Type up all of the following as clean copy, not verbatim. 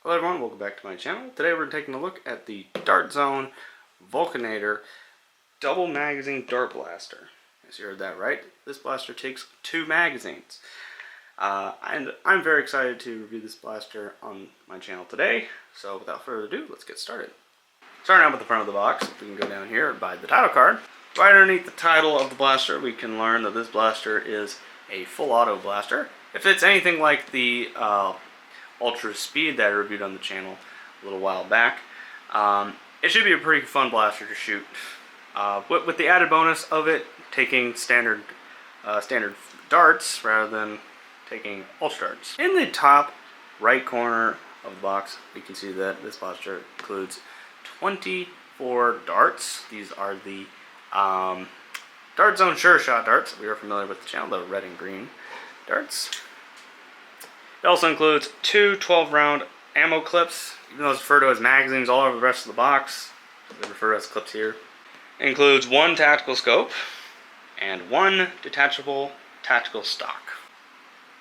Hello everyone, welcome back to my channel. Today we're taking a look at the Dart Zone Vulcanator double magazine dart blaster. As you heard that right, this blaster takes 2 magazines. And I'm very excited to review this blaster on my channel today. So without further ado, let's get started. Starting out with the front of the box, we can go down here and buy the title card. Right underneath the title of the blaster, we can learn that this blaster is a full auto blaster. If it's anything like the Ultra Speed that I reviewed on the channel a little while back, it should be a pretty fun blaster to shoot. With the added bonus of it taking standard darts rather than taking ultra darts. In the top right corner of the box, we can see that this blaster includes 24 darts. These are the Dart Zone Sure Shot darts. We are familiar with the channel, the red and green darts. It also includes 2 12-round ammo clips, even though it's referred to as magazines all over the rest of the box. They refer to as clips here. It includes 1 tactical scope and 1 detachable tactical stock.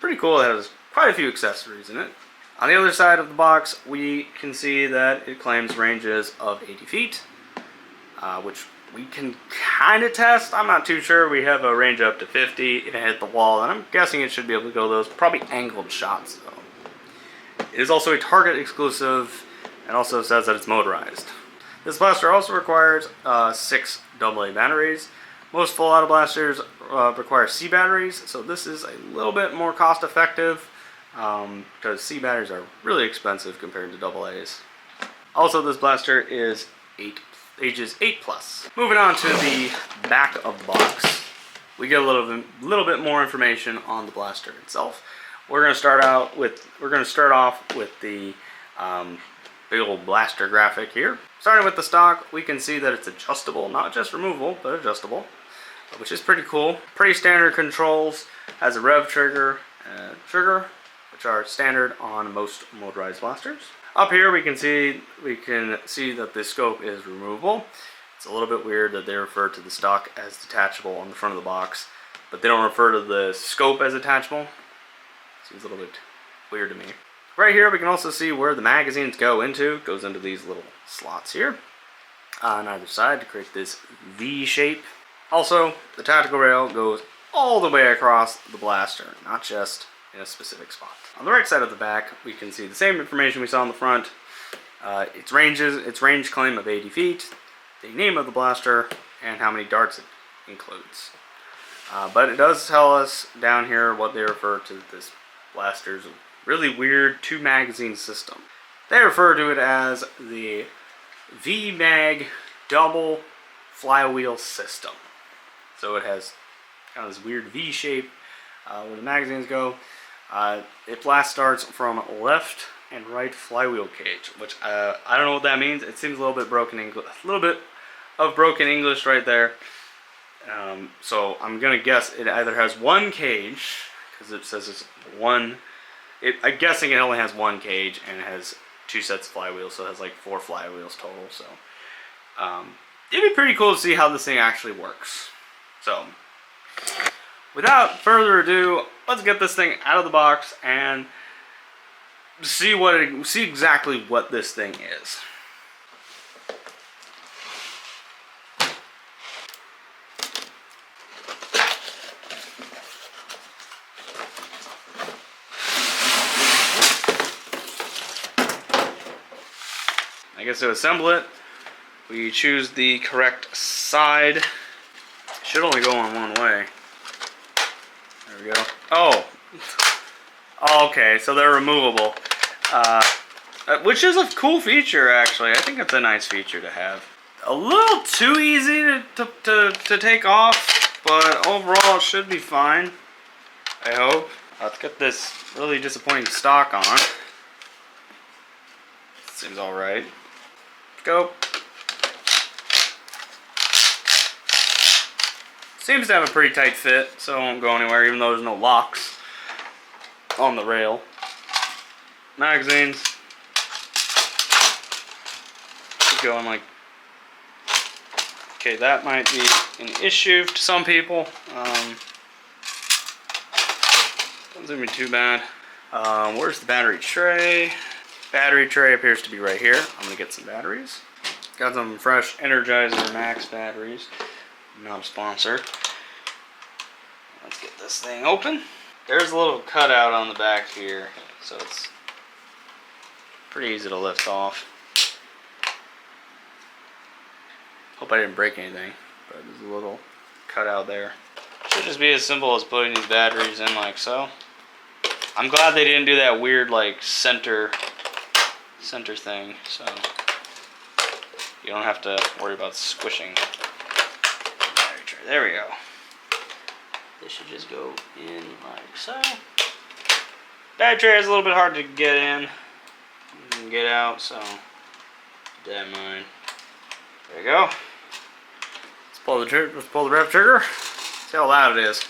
Pretty cool. It has quite a few accessories in it. On the other side of the box, we can see that it claims ranges of 80 feet, which we can kind of test. I'm not too sure. We have a range up to 50 if it hit the wall, and I'm guessing it should be able to go those. Probably angled shots, though. It is also a target exclusive, and also says that it's motorized. This blaster also requires 6 AA batteries. Most full auto blasters require C batteries, so this is a little bit more cost effective because C batteries are really expensive compared to AA's. Also, this blaster is ages 8+. Moving on to the back of the box, we get a little bit more information on the blaster itself. We're going to start off with the big old blaster graphic here. Starting with the stock, we can see that it's adjustable, not just removable, but adjustable, which is pretty cool. Pretty standard controls. Has a rev trigger, which are standard on most motorized blasters. Up here we can see that the scope is removable. It's a little bit weird that they refer to the stock as detachable on the front of the box, but they don't refer to the scope as detachable. Seems a little bit weird to me. Right here we can also see where the magazines go into. It goes into these little slots here on either side to create this V shape. Also, the tactical rail goes all the way across the blaster, not just in a specific spot. On the right side of the back, we can see the same information we saw on the front. Its range claim of 80 feet, the name of the blaster, and how many darts it includes. But it does tell us down here what they refer to this blaster's really weird 2-magazine system. They refer to it as the V-Mag double flywheel system. So it has kind of this weird V shape where the magazines go. It blast darts from left and right flywheel cage, which I don't know what that means. It seems a little bit broken English, a little bit of broken English right there. So I'm gonna guess it either has 1 cage, because it says it's 1. I'm guessing it only has 1 cage and it has 2 sets of flywheels, so it has like 4 flywheels total. So it'd be pretty cool to see how this thing actually works. So without further ado, let's get this thing out of the box and see exactly what this thing is. I guess to assemble it, we choose the correct side. It should only go on one way. There we go. Oh, okay, so they're removable, which is a cool feature, actually. I think it's a nice feature to have. A little too easy to take off, but overall it should be fine, I hope. Let's get this really disappointing stock on. Seems alright. Go. Seems to have a pretty tight fit, so it won't go anywhere, even though there's no locks on the rail. Magazines. Keep going like. Okay, that might be an issue to some people. Doesn't seem to be too bad. Where's the battery tray? Battery tray appears to be right here. I'm gonna get some batteries. Got some fresh Energizer Max batteries. Not a sponsor. Let's get this thing open. There's a little cutout on the back here, so it's pretty easy to lift off. Hope I didn't break anything, but there's a little cutout there. Should just be as simple as putting these batteries in like so. I'm glad they didn't do that weird like center thing, so you don't have to worry about squishing. There we go. This should just go in like so. Battery tray is a little bit hard to get in and get out, so keep that in mind. There you go. Let's pull the rev trigger. See how loud it is.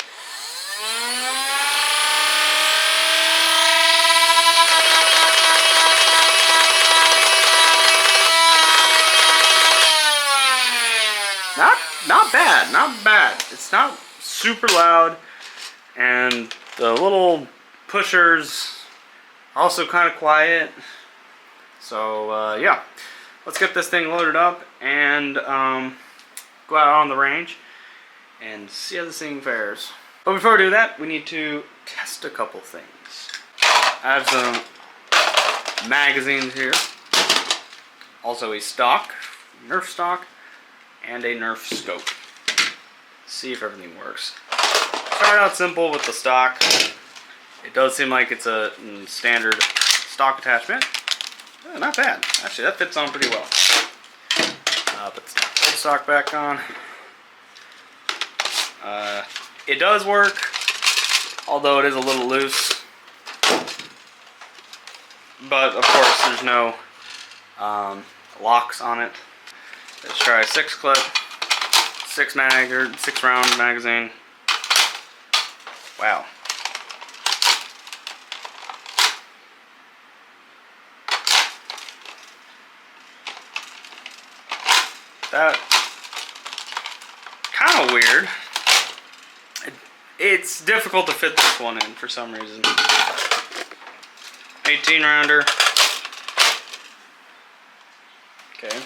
Not bad, not bad. It's not super loud, and the little pushers also kind of quiet. So yeah, let's get this thing loaded up and go out on the range and see how this thing fares. But before we do that, we need to test a couple things. I have some magazines here, also a stock, Nerf stock, and a Nerf scope. See if everything works. Start out simple with the stock. It does seem like it's a standard stock attachment. Not bad. Actually, that fits on pretty well. Put the stock back on. It does work, although it is a little loose. But of course, there's no locks on it. Let's try a 6-clip, 6-round magazine. Wow. That kind of weird. It's difficult to fit this one in for some reason. 18-rounder. Okay.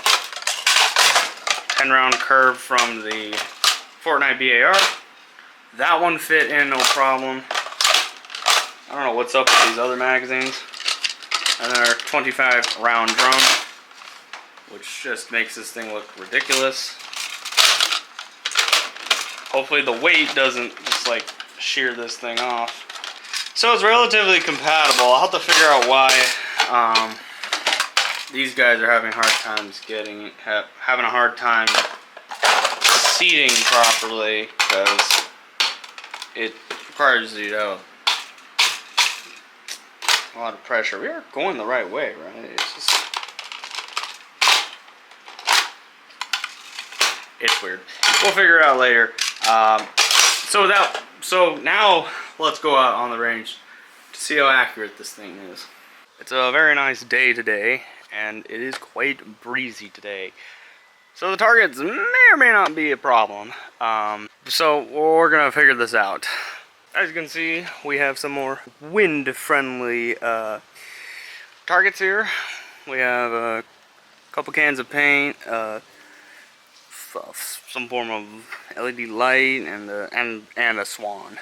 10-round curve from the Fortnite BAR. That one fit in no problem. I don't know what's up with these other magazines. And then our 25-round drum, which just makes this thing look ridiculous. Hopefully the weight doesn't just like shear this thing off. So it's relatively compatible. I'll have to figure out why these guys are having having a hard time seating properly, because it requires you to have a lot of pressure. We are going the right way, right? It's weird. We'll figure it out later. So now let's go out on the range to see how accurate this thing is. It's a very nice day today, and it is quite breezy today. So the targets may or may not be a problem. So we're gonna figure this out. As you can see, we have some more wind-friendly targets here. We have a couple cans of paint, some form of LED light, and a swan.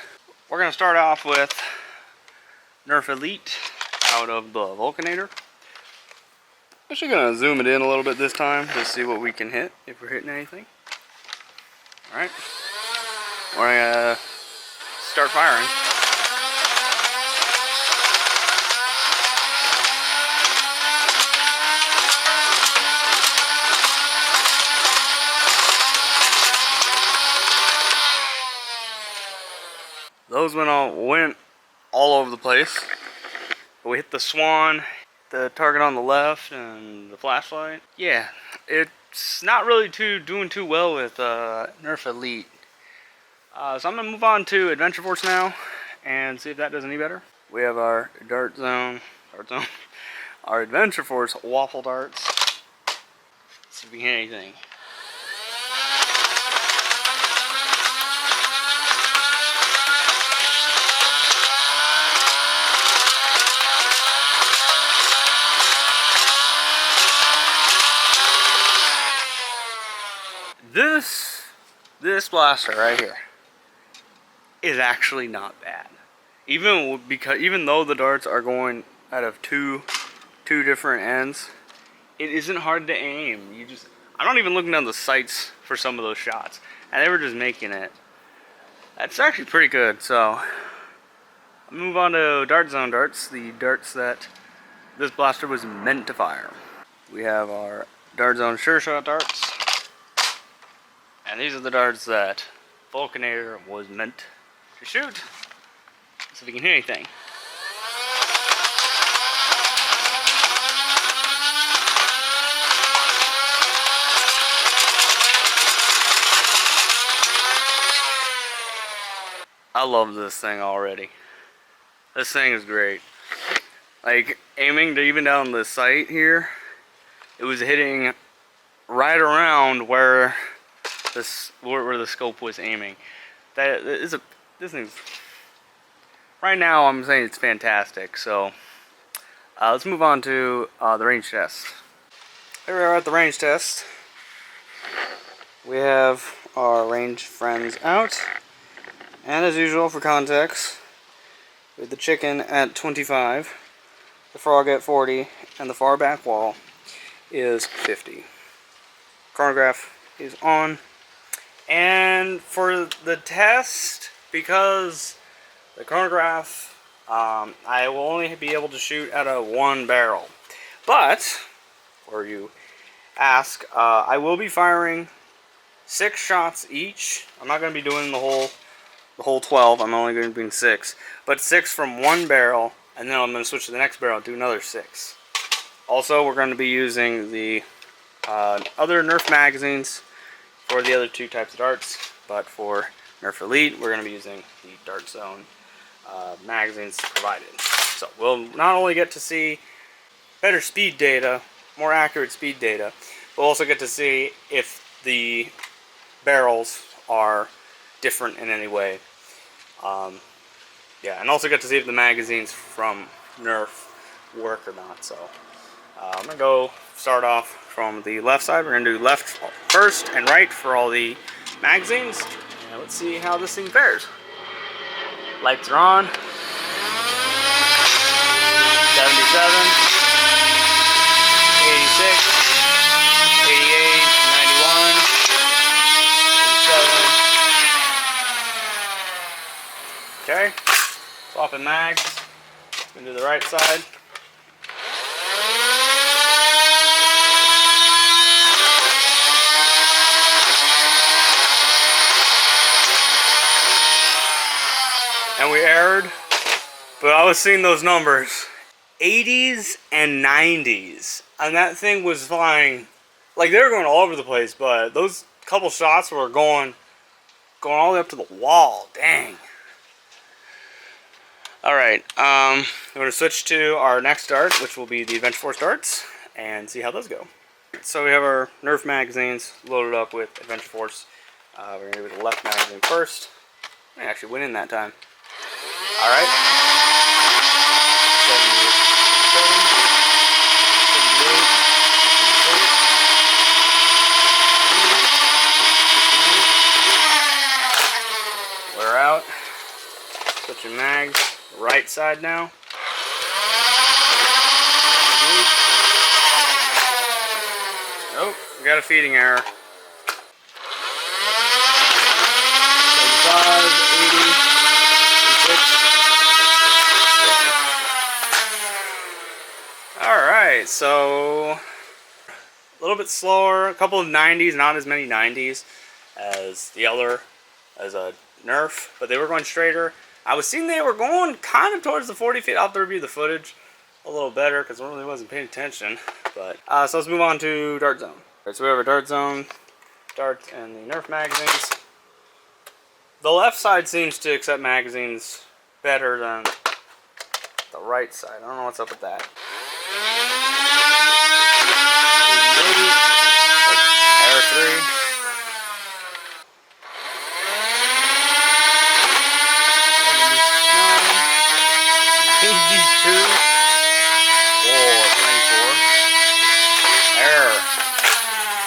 We're gonna start off with Nerf Elite out of the Vulcanator. I'm actually gonna zoom it in a little bit this time to see what we can hit, if we're hitting anything. Alright. We're gonna start firing. Those went all over the place. We hit the swan, the target on the left, and the flashlight. Yeah, it's not really doing too well with Nerf Elite. So I'm gonna move on to Adventure Force now and see if that does any better. We have our our Adventure Force waffle darts. Let's see if we can hit anything. This blaster right here is actually not bad. Even though the darts are going out of two different ends, it isn't hard to aim. I'm not even looking down the sights for some of those shots, and they were just making it. That's actually pretty good. So I'll move on to dart zone darts, the darts that this blaster was meant to fire. We have our dart zone sure shot darts, and these are the darts that Vulcanator was meant to shoot. See if we can hear anything. I love this thing already. This thing is great. Like, aiming to even down the sight here, it was hitting right around where the scope was aiming. This thing's, right now I'm saying it's fantastic. So let's move on to the range test. Here we are at the range test. We have our range friends out, and as usual for context, with the chicken at 25, the frog at 40, and the far back wall is 50. Chronograph is on. And for the test, because the chronograph, I will only be able to shoot out of one barrel. But, or you ask, I will be firing 6 shots each. I'm not going to be doing the whole 12. I'm only going to be doing 6. But 6 from one barrel, and then I'm going to switch to the next barrel and do another 6. Also, we're going to be using the other Nerf magazines for the other 2 types of darts, but for Nerf Elite, we're going to be using the Dart Zone magazines provided. So we'll not only get to see better speed data, more accurate speed data, we'll also get to see if the barrels are different in any way. Yeah, and also get to see if the magazines from Nerf work or not. So I'm going to start off from the left side. We're going to do left first and right for all the magazines. And let's see how this thing fares. Lights are on. 77, 86, 88, 91, 87. Okay, swapping mags. Going to do the right side. And we erred, but I was seeing those numbers. 80s and 90s. And that thing was flying, like they were going all over the place, but those couple shots were going all the way up to the wall. Dang. Alright, we're going to switch to our next dart, which will be the Adventure Force darts, and see how those go. So we have our Nerf magazines loaded up with Adventure Force. We're going to do the left magazine first. I actually went in that time. Alright. 78, 78, we're out. Switching mags. Right side now. Oh, we got a feeding error. 75, 80, 86. Alright, so a little bit slower, a couple of 90s, not as many 90s as the other, as a Nerf, but they were going straighter. I was seeing they were going kind of towards the 40 feet. I'll have to review the footage a little better because I really wasn't paying attention. But so let's move on to Dart Zone. Alright, so we have our Dart Zone, darts, and the Nerf magazines. The left side seems to accept magazines better than the right side. I don't know what's up with that. Error 3.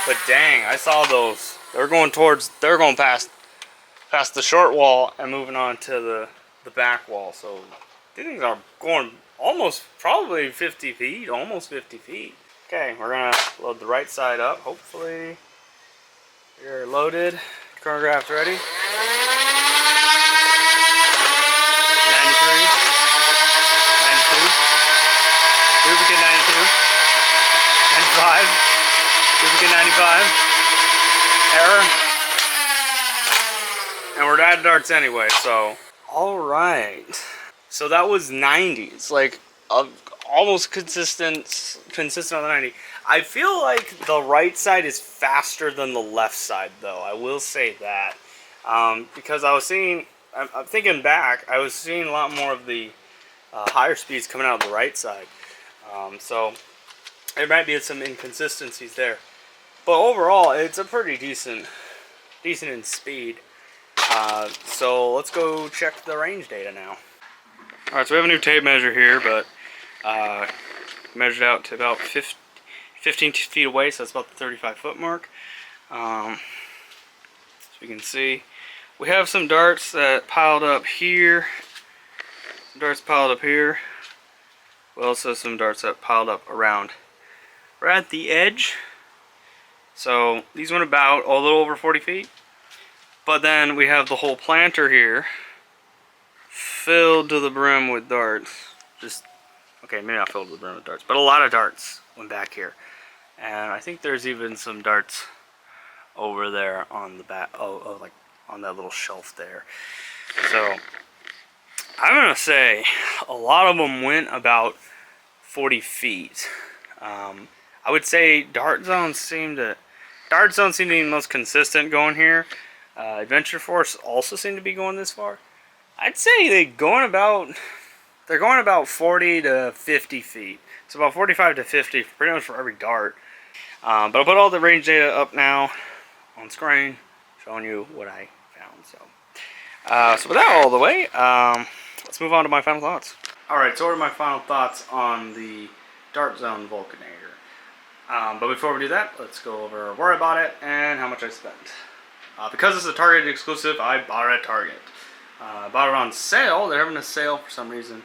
But dang, I saw those They're going past the short wall and moving on to the back wall. So these things are going almost probably 50 feet, almost 50 feet. Okay, we're gonna load the right side up. Hopefully you're loaded. Chronograph's ready. 93, 92, duplicate 92, 95, duplicate 95, error. And we're at darts anyway, so. Alright. So that was 90s, like almost consistent on the 90. I feel like the right side is faster than the left side, though. I will say that. Because I was seeing, I'm thinking back, I was seeing a lot more of the higher speeds coming out of the right side. So there might be some inconsistencies there. But overall, it's a pretty decent in speed. So let's go check the range data now. Alright, so we have a new tape measure here, but measured out to about 15 feet away, so that's about the 35-foot mark. So you can see, we have some darts that piled up here. Some darts piled up here. We also have some darts that piled up around right at the edge. So these went about a little over 40 feet. But then we have the whole planter here filled to the brim with darts. Okay, maybe not filled to the brim with darts, but a lot of darts went back here. And I think there's even some darts over there on the back, like on that little shelf there. So I'm gonna say a lot of them went about 40 feet. I would say dart zones seem to be the most consistent going here. Adventure Force also seem to be going this far. I'd say they're going about 40 to 50 feet. It's about 45 to 50 pretty much for every dart. But I'll put all the range data up now on screen, showing you what I found. So with that all the way, let's move on to my final thoughts. Alright, so what are my final thoughts on the Dart Zone Vulcanator? But before we do that, let's go over where I bought it and how much I spent. Because it's a Target exclusive, I bought it at Target. I bought it on sale. They're having a sale for some reason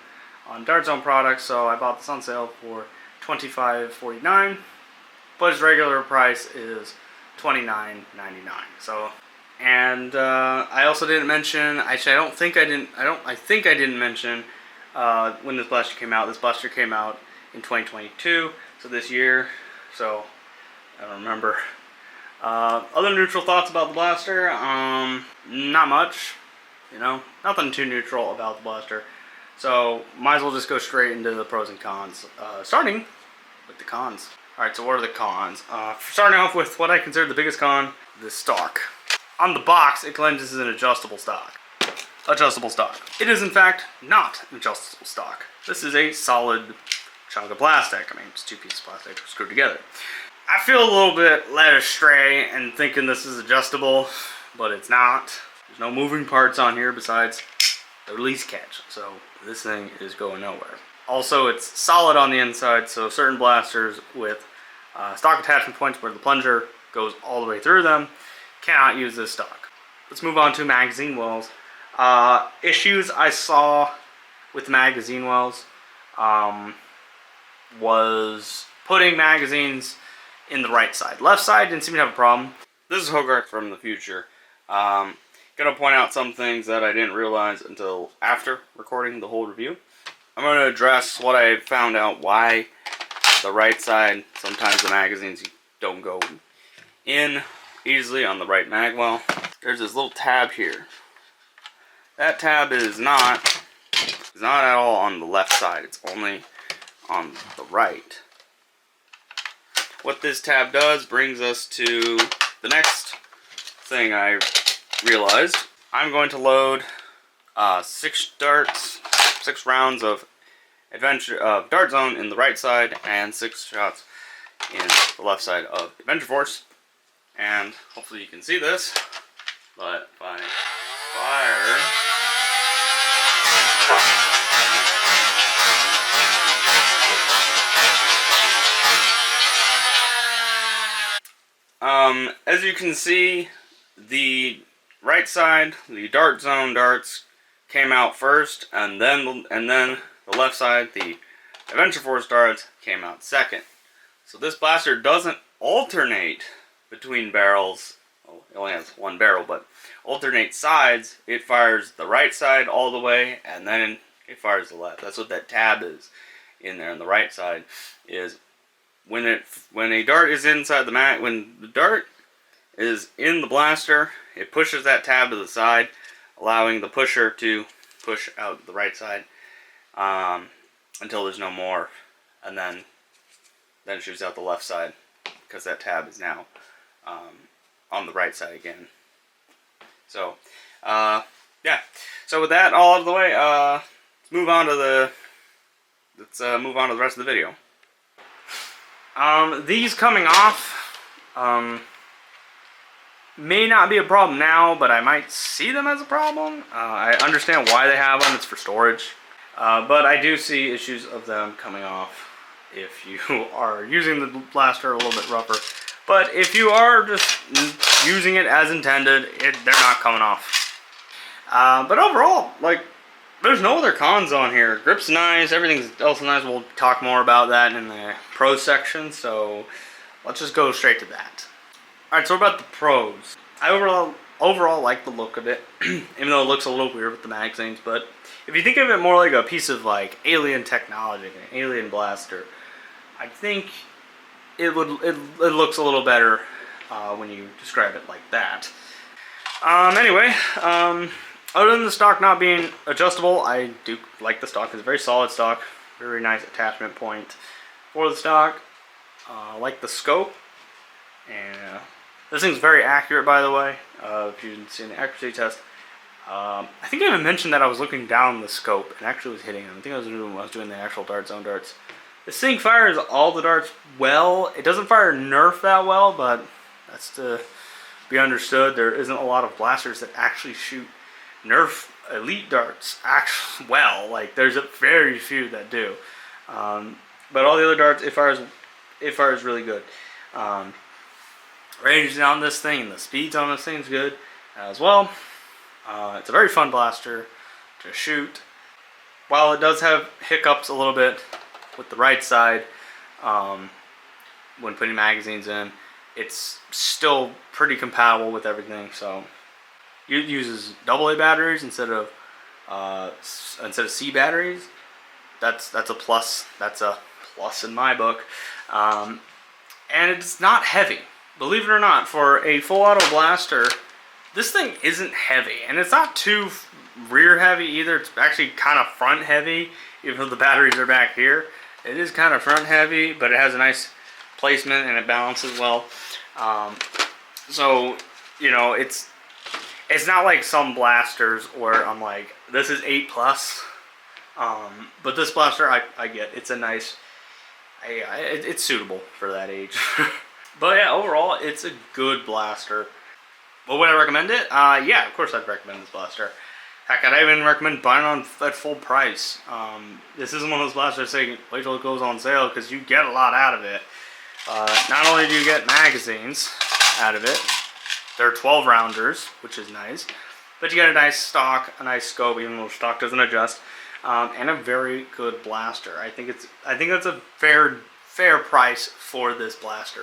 on Dart Zone products, so I bought this on sale for $25.49, but its regular price is $29.99. So, and I also didn't mention. Actually, I think I didn't mention when this blaster came out. This blaster came out in 2022, so this year. So I don't remember. Other neutral thoughts about the blaster? Not much. You know, nothing too neutral about the blaster. So, might as well just go straight into the pros and cons. Starting with the cons. Alright, so what are the cons? Starting off with what I consider the biggest con, the stock. On the box, it claims this is an adjustable stock. It is, in fact, not an adjustable stock. This is a solid chunk of plastic. I mean, it's two pieces of plastic screwed together. I feel a little bit led astray and thinking this is adjustable, but it's not. There's no moving parts on here besides the release catch, so this thing is going nowhere. Also, it's solid on the inside, so certain blasters with stock attachment points where the plunger goes all the way through them cannot use this stock. Let's move on to magazine wells. Issues I saw with magazine wells was putting magazines in the right side. Left side didn't seem to have a problem. This is Hogarth from the future. Gonna point out some things that I didn't realize until after recording the whole review. I'm gonna address what I found out why the right side, sometimes the magazines don't go in easily on the right mag well. There's this little tab here. That tab is not at all on the left side. It's only on the right. What this tab does brings us to the next thing I realized. I'm going to load 6 rounds of Dart Zone in the right side and 6 shots in the left side of Adventure Force. And hopefully you can see this, but if I fire, as you can see, the right side, the dart zone darts, came out first, and then the left side, the Adventure Force darts, came out second. So this blaster doesn't alternate between barrels. Well, it only has one barrel, but alternate sides. It fires the right side all the way, and then it fires the left. That's what that tab is in there on the right side. Is when a dart is inside the mag, when the dart is in the blaster, it pushes that tab to the side, allowing the pusher to push out the right side until there's no more, and then it shoots out the left side because that tab is now on the right side again. So yeah. So with that all out of the way, let's move on to the rest of the video. These coming off may not be a problem now, but I might see them as a problem. I understand why they have them. It's for storage. But I do see issues of them coming off if you are using the blaster a little bit rougher. But if you are just using it as intended, they're not coming off. But overall, like, there's no other cons on here. Grip's nice, everything else is nice. We'll talk more about that in the pros section, so let's just go straight to that. Alright, so about the pros. I overall like the look of it, even though it looks a little weird with the magazines, but if you think of it more like a piece of like alien technology, an alien blaster, I think it looks a little better when you describe it like that. Anyway, other than the stock not being adjustable, I do like the stock. It's a very solid stock, very nice attachment point for the stock. I like the scope, and this thing's very accurate, by the way. If you didn't see the accuracy test, I think I even mentioned that I was looking down the scope and actually was hitting them. I think I was doing the actual dart zone darts. This thing fires all the darts well. It doesn't fire Nerf that well, but that's to be understood. There isn't a lot of blasters that actually shoot Nerf elite darts actually well. Like, there's a very few that do. But all the other darts, it fires really good. Range on this thing and the speeds on this thing is good as well. It's a very fun blaster to shoot. While it does have hiccups a little bit with the right side when putting magazines in, it's still pretty compatible with everything. So it uses AA batteries instead of C batteries. That's a plus. That's a plus in my book. And it's not heavy. Believe it or not, for a full auto blaster, this thing isn't heavy, and it's not too rear heavy either. It's actually kind of front heavy, even though the batteries are back here. It is kind of front heavy, but it has a nice placement and it balances well. So, you know, it's not like some blasters where I'm like, this is 8+. But this blaster, I get. It's a nice, it's suitable for that age. But yeah, overall, it's a good blaster. But would I recommend it? Yeah, of course I'd recommend this blaster. Heck, I'd even recommend buying it at full price. This isn't one of those blasters saying wait till it goes on sale, because you get a lot out of it. Not only do you get magazines out of it, they're 12 rounders, which is nice, but you get a nice stock, a nice scope, even though the stock doesn't adjust, and a very good blaster. I think that's a fair price for this blaster.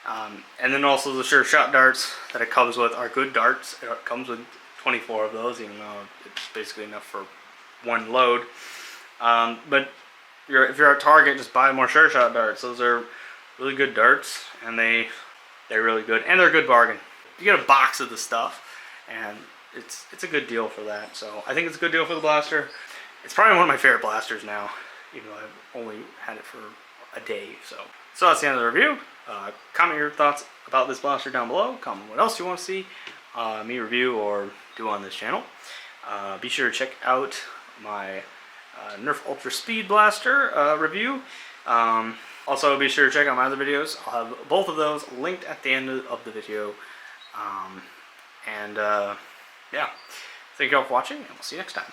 And then also the sure shot darts that it comes with are good darts. It comes with 24 of those, even though it's basically enough for one load. But if you're at Target, just buy more sure shot darts. Those are really good darts, and they're really good, and they're a good bargain. You get a box of the stuff, and it's a good deal for that. So I think it's a good deal for the blaster. It's probably one of my favorite blasters now, even though I've only had it for a day. So that's the end of the review. Comment your thoughts about this blaster down below. Comment what else you want to see me review or do on this channel. Be sure to check out my Nerf Ultra Speed Blaster review. Also, be sure to check out my other videos. I'll have both of those linked at the end of the video. Yeah, thank you all for watching, and we'll see you next time.